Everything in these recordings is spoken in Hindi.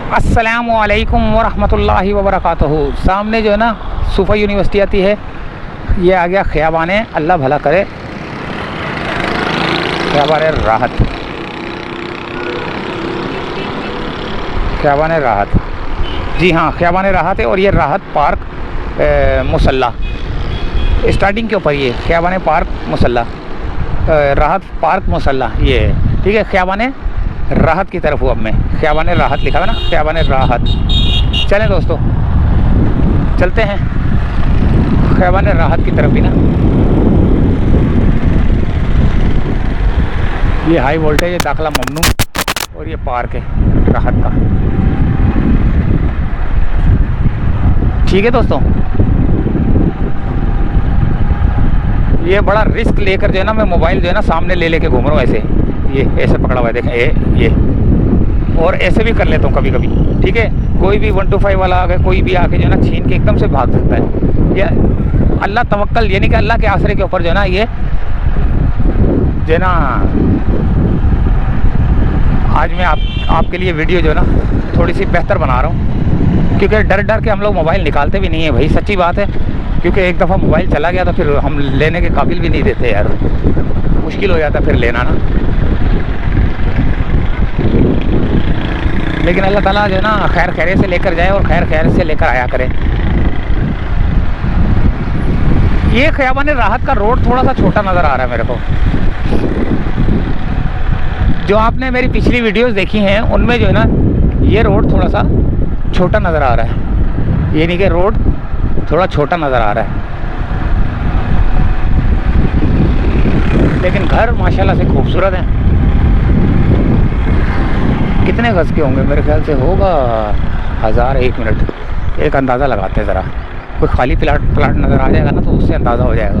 अस्सलामुअलैकुम वरहमतुल्लाहि वबरकातुहू। सामने जो है ना सूफा यूनिवर्सिटी आती है, ये आ गया ख़ियाबान अल्लाह भला करे, ख़ियाबान राहत, ख़ियाबान राहत। जी हाँ, ख़ियाबान राहत है। और ये राहत पार्क मुसल्ला स्टार्टिंग के ऊपर, ये ख़ियाबान पार्क मुसल्ला, राहत पार्क मुसल्ला ये है। ठीक है, ख़ियाबान राहत की तरफ हूँ अब मैं। ख़ियाबान राहत लिखा है ना, ख़ियाबान राहत। चलें दोस्तों, चलते हैं ख़ियाबान राहत की तरफ भी ना। ये हाई वोल्टेज है, दाखिला ममनू। और ये पार्क है राहत का। ठीक है दोस्तों, ये बड़ा रिस्क लेकर जो है ना मैं मोबाइल जो है ना सामने ले लेके घूम रहा हूँ। ऐसे ये ऐसे पकड़ा हुआ है, देखें ये। और ऐसे भी कर लेता हूँ कभी कभी। ठीक है, कोई भी 125 वाला आ गया, कोई भी आके जो है ना छीन के एकदम से भाग सकता है। ये अल्लाह तवक्कल, यानी कि अल्लाह के आसरे के ऊपर जो है ना ये जो है ना, आज मैं आपके लिए वीडियो जो है ना थोड़ी सी बेहतर बना रहा हूँ। क्योंकि डर डर के हम लोग मोबाइल निकालते भी नहीं है भाई, सच्ची बात है। क्योंकि एक दफ़ा मोबाइल चला गया तो फिर हम लेने के काबिल भी नहीं देते यार, मुश्किल हो जाता फिर लेना ना। लेकिन अल्लाह ताला जो है ना खैर खैरे से लेकर जाए और खैर खैर से लेकर आया करे। ये ख़ियाबान राहत का रोड थोड़ा सा छोटा नज़र आ रहा है मेरे को। जो आपने मेरी पिछली वीडियोस देखी हैं उनमें जो है ना ये रोड थोड़ा सा छोटा नज़र आ रहा है, यानी कि रोड थोड़ा छोटा नज़र आ रहा है। लेकिन घर माशाल्लाह से खूबसूरत हैं। कितने गज़ के होंगे? मेरे ख्याल से होगा 1000। एक मिनट, एक अंदाज़ा लगाते हैं ज़रा। कोई खाली प्लाट नज़र आ जाएगा ना तो उससे अंदाज़ा हो जाएगा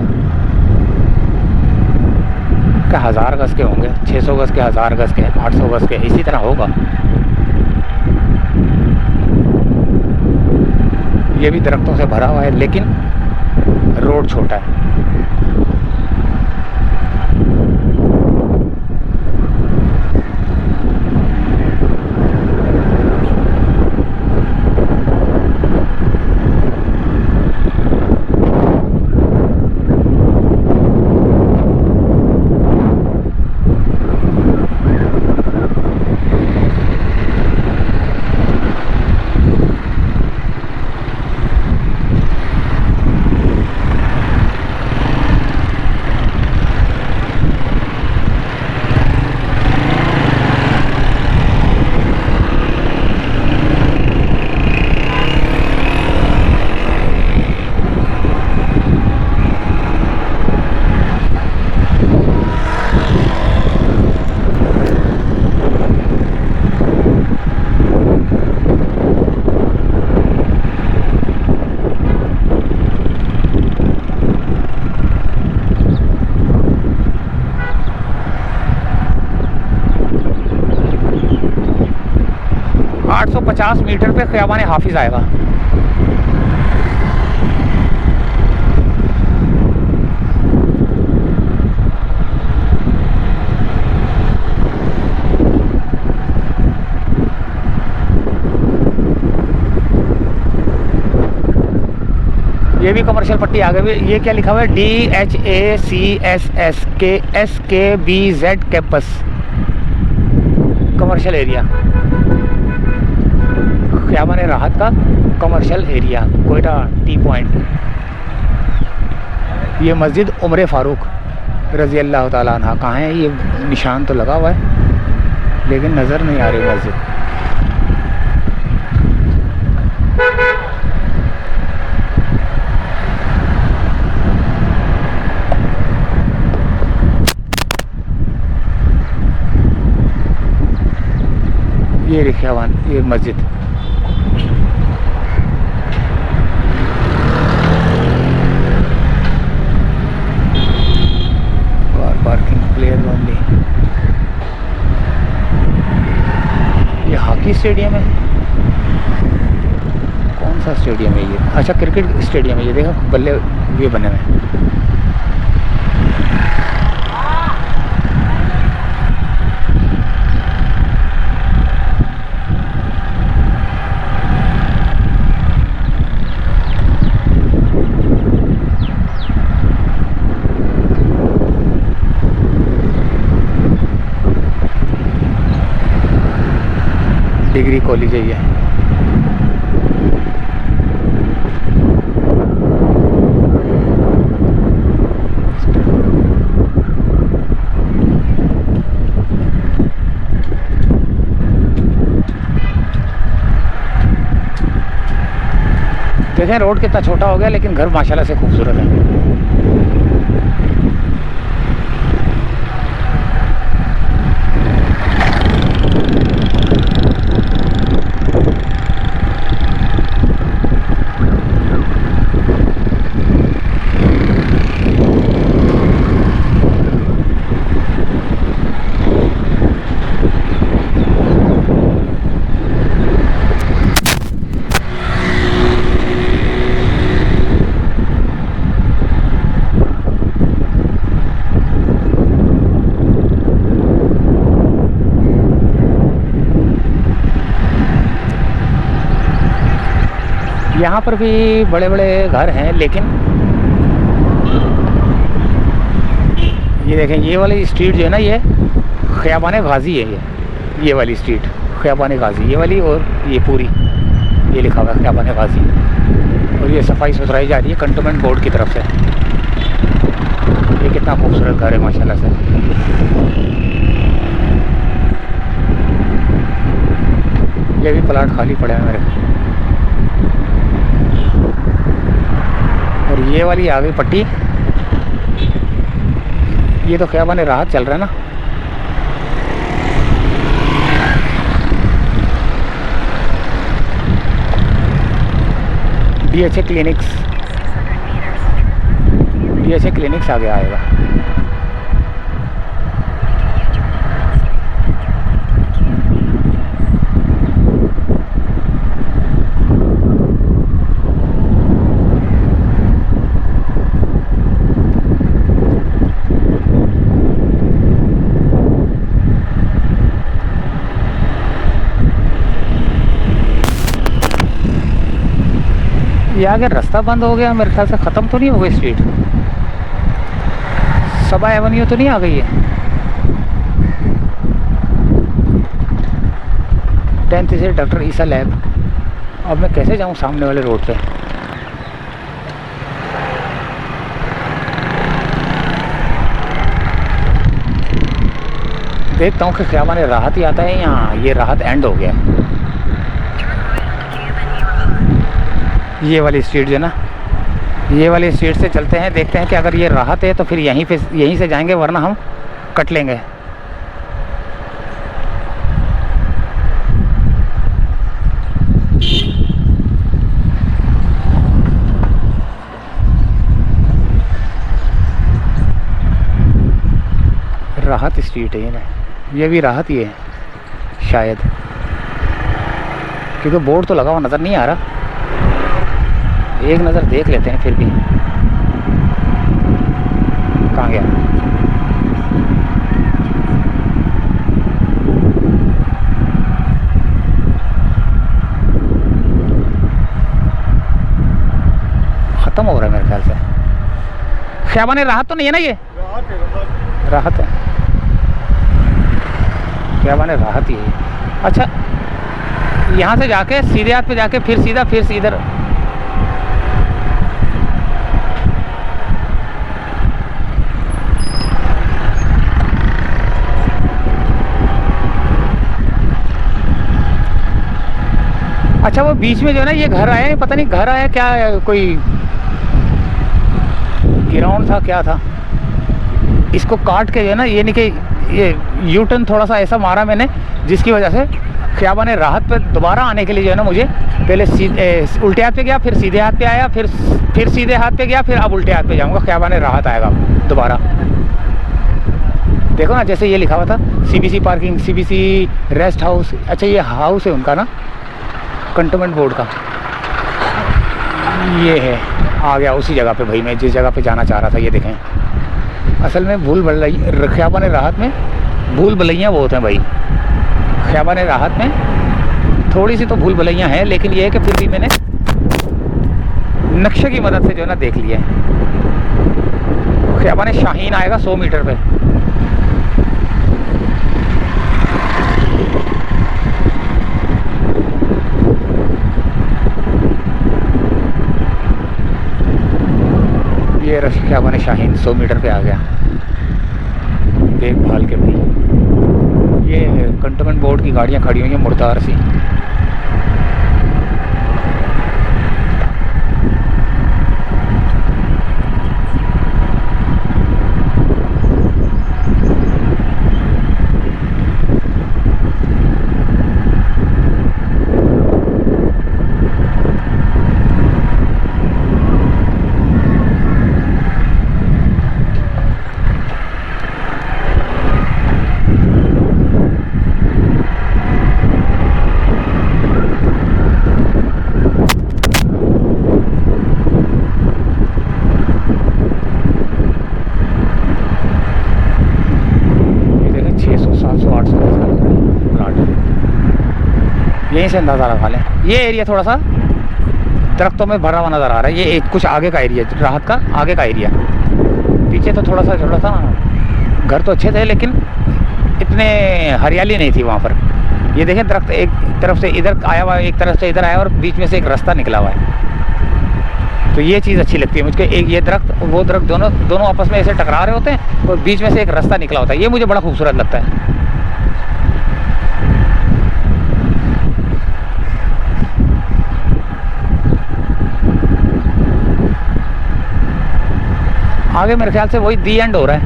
कि 1000 गज़ के होंगे, 600 गज़ के, 1000 गज़ के, 800 गज़ के, इसी तरह होगा। ये भी दरख्तों से भरा हुआ है लेकिन रोड छोटा है। 850 मीटर पे ख़ियाबान हाफिज़ आएगा। ये भी कमर्शियल पट्टी आ गई। ये क्या लिखा हुआ है? DHACSSKBZ कैंपस कमर्शियल एरिया, ख़ियाबान राहत का commercial area, Quetta T point. ये मस्जिद उमर फ़ारूक रज़ी अल्लाह ताला अन्हा कहाँ है? ये निशान तो लगा हुआ है लेकिन नज़र नहीं आ रही मस्जिद। ये ख़ियाबान, ये मस्जिद। Parking player only. ये हॉकी स्टेडियम है। कौन सा स्टेडियम है ये? अच्छा, क्रिकेट स्टेडियम है ये। देखो बल्ले ये बने हुए। डिग्री कॉलेज है ये। देखें रोड कितना छोटा हो गया, लेकिन घर माशाल्लाह से खूबसूरत है। यहाँ पर भी बड़े बड़े घर हैं, लेकिन ये देखें ये वाली स्ट्रीट जो है ना, ये ख़ियाबान गाज़ी है। ये वाली स्ट्रीट ख़ियाबान गाज़ी, ये वाली, और ये पूरी ये लिखा हुआ है ख़ियाबान गाज़ी। और ये सफाई सुथराई जा रही है कंटोनमेंट बोर्ड की तरफ से। ये कितना खूबसूरत घर है माशाल्लाह से। ये भी प्लाट खाली पड़े हैं मेरे। और ये वाली आ गई पट्टी, ये तो ख़ियाबान राहत चल रहा है ना। DHA क्लिनिक्स आगे आएगा। ये आगे रास्ता बंद हो गया, मेरे ख्याल से ख़त्म तो नहीं हो गई स्ट्रीट। सबा एवेन्यू तो नहीं आ गई है। 10th से डॉक्टर ईसा लैब। अब मैं कैसे जाऊँ सामने वाले रोड पे? देखता हूँ कि ख़ियाबान राहत ही आता है या ये राहत एंड हो गया है। ये वाली स्ट्रीट जो है ना, ये वाली स्ट्रीट से चलते हैं, देखते हैं कि अगर ये राहत है तो फिर यहीं से जाएंगे, वरना हम कट लेंगे। राहत स्ट्रीट है ये भी राहत ही है शायद, क्योंकि बोर्ड तो लगा हुआ नज़र नहीं आ रहा। एक नज़र देख लेते हैं फिर भी। कहाँ गया? ख़त्म हो रहा है मेरे ख्याल से। ख़ियाबान राहत तो नहीं है ना? ये राहत है, ख़ियाबान राहत ही है। अच्छा, यहाँ से जाके सीधे हाथ पे जाके फिर सीधा इधर अच्छा, वो बीच में जो है ना ये घर आया है, पता नहीं घर आया क्या, कोई ग्राउंड था क्या था, इसको काट के जो है ना, ये नहीं कि ये यू टर्न थोड़ा सा ऐसा मारा मैंने, जिसकी वजह से ख़ियाबान राहत पे दोबारा आने के लिए जो है ना मुझे पहले उल्टे हाथ पे गया, फिर सीधे हाथ पे आया, फिर सीधे हाथ पे गया, फिर अब उल्टे हाथ पे जाऊंगा, ख़ियाबान राहत आएगा दोबारा। देखो ना, जैसे ये लिखा हुआ था CBC parking, CBC rest house. अच्छा, ये हाउस है उनका ना, कंटोनमेंट बोर्ड का। ये है, आ गया उसी जगह पे भाई, मैं जिस जगह पे जाना चाह रहा था। ये देखें, असल में ख़ियाबान राहत में भूल भलैयाँ बहुत हैं भाई। ख़ियाबान राहत में थोड़ी सी तो भूल भलैयाँ हैं, लेकिन ये है कि फिर भी मैंने नक्शे की मदद से जो है ना देख लिया है। ख़ियाबान शाहीन आएगा 100 मीटर पे। शाहीन 100 मीटर पे आ गया। देखभाल के भाई, ये कंटोनमेंट बोर्ड की गाड़ियाँ खड़ी हुई हैं मुर्दार सी। यहीं से अंदाज़ा लगा लें। ये एरिया थोड़ा सा दरख्तों में भरा हुआ नज़र आ रहा है। ये कुछ आगे का एरिया, राहत का आगे का एरिया। पीछे तो थोड़ा सा घर तो अच्छे थे लेकिन इतने हरियाली नहीं थी वहाँ पर। ये देखें दरख्त एक तरफ से इधर आया हुआ है, एक तरफ से इधर आया और बीच में से एक रास्ता निकला हुआ है। तो ये चीज़ अच्छी लगती है मुझको। एक ये दरख्त वो दरख्त दोनों आपस में ऐसे टकरा रहे होते हैं और बीच में से एक रास्ता निकला होता है। ये मुझे बड़ा खूबसूरत लगता है। आगे मेरे ख्याल से वही दी एंड हो रहा है,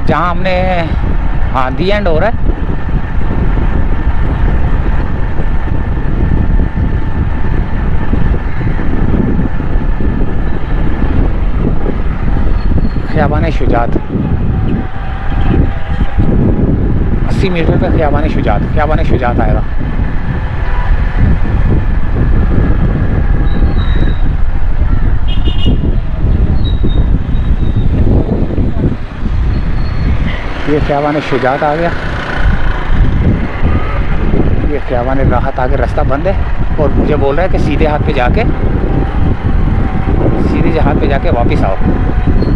जहाँ हमने, हाँ दी एंड हो रहा है। ख़ियाबान शुजात 80 मीटर पे ख़ियाबान शुजात आएगा। ये ख़ियाबान शुजात आ गया, ये ख़ियाबान राहत आगे रास्ता बंद है और मुझे बोल रहा है कि सीधे हाथ पे जाके वापस आओ।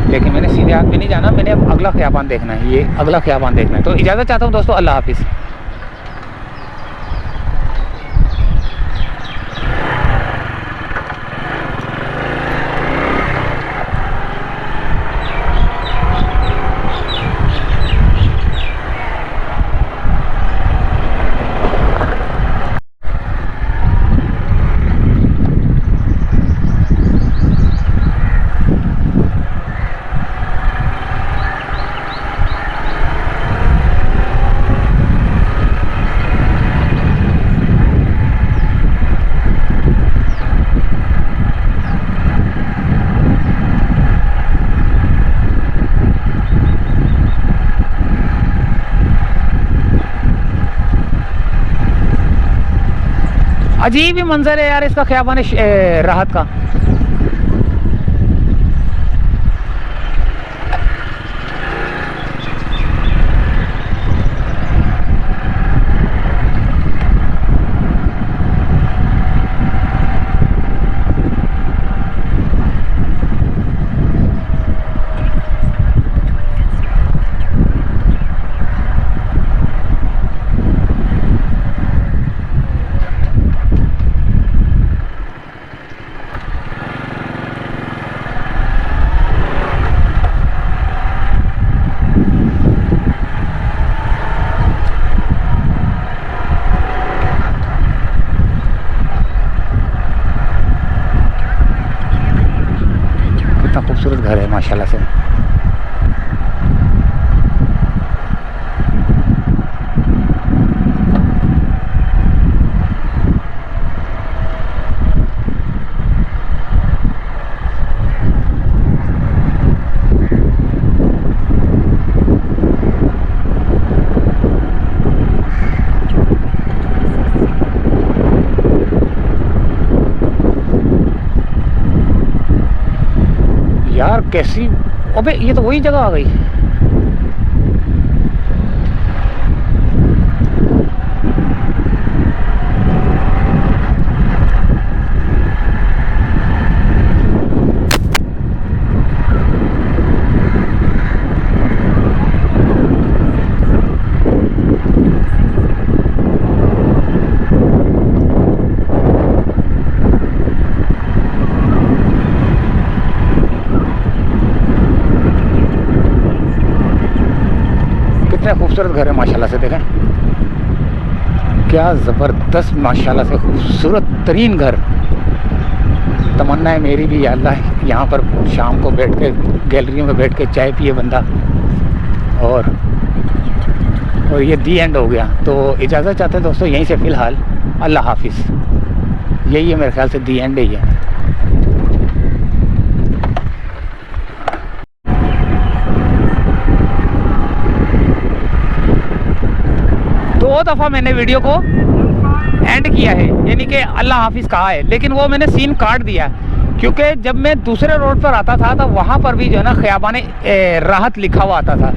लेकिन मैंने सीधे हाथ पे नहीं जाना, मैंने अब अगला ख़ियाबान देखना है। ये अगला ख़ियाबान देखना है। तो इजाज़त चाहता हूँ दोस्तों, अल्लाह हाफिज़। अजीब ही मंजर है यार इसका, ख़ियाबान राहत का। खूबसूरत घर है माशाल्लाह से। यार कैसी, अबे ये तो वही जगह आ गई। कितने खूबसूरत घर है माशाल्लाह से, देखें क्या ज़बरदस्त माशाल्लाह से खूबसूरत तरीन घर। तमन्ना है मेरी भी, या अल्लाह यहाँ पर शाम को बैठ के गैलरियों में बैठ के चाय पिए बंदा। और ये दी एंड हो गया, तो इजाज़त चाहते हैं दोस्तों यहीं से फ़िलहाल। अल्लाह हाफिज़। यही है मेरे ख्याल से दी एंड ही है। दो दफ़ा मैंने वीडियो को एंड किया है, यानी कि अल्लाह हाफिज़ कहा है, लेकिन वो मैंने सीन काट दिया क्योंकि जब मैं दूसरे रोड पर आता था तो वहाँ पर भी जो है ना ख़ियाबान राहत लिखा हुआ आता था।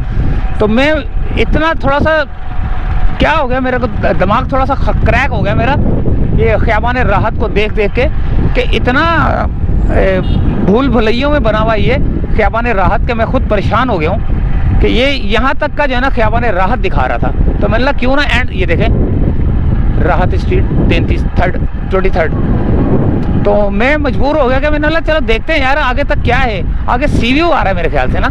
तो मैं इतना थोड़ा सा क्या हो गया, मेरे को दिमाग थोड़ा सा क्रैक हो गया मेरा, ये ख़ियाबान राहत को देख देख के कि इतना भूल भुलैयों में बना हुआ ये ख़ियाबान राहत के मैं खुद परेशान हो गया हूँ कि ये यहाँ तक का जो है ना ख़ियाबान राहत दिखा रहा था। तो मैंने क्यों ना एंड, ये देखें राहत स्ट्रीट 23rd। तो मैं मजबूर हो गया कि मैंने चलो देखते हैं यार आगे तक क्या है। आगे सी व्यू आ रहा है मेरे ख्याल से ना।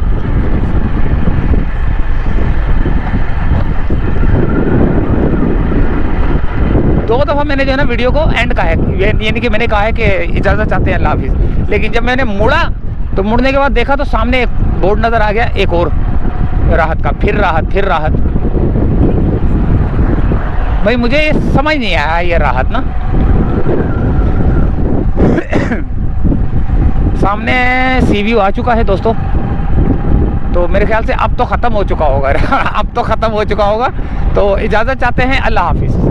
दो दफ़ा मैंने जो है ना वीडियो को एंड कहा है, यानी कि मैंने कहा है कि इजाज़त चाहते हैं अल्लाह हाफिज़, लेकिन जब मैंने मुड़ा तो मुड़ने के बाद देखा तो सामने एक बोर्ड नज़र आ गया, एक और राहत का, फिर राहत। भाई मुझे ये समझ नहीं आया ये राहत ना। सामने सी व्यू आ चुका है दोस्तों, तो मेरे ख्याल से अब तो ख़त्म हो चुका होगा। अब तो ख़त्म हो चुका होगा। तो इजाज़त चाहते हैं, अल्लाह हाफिज़।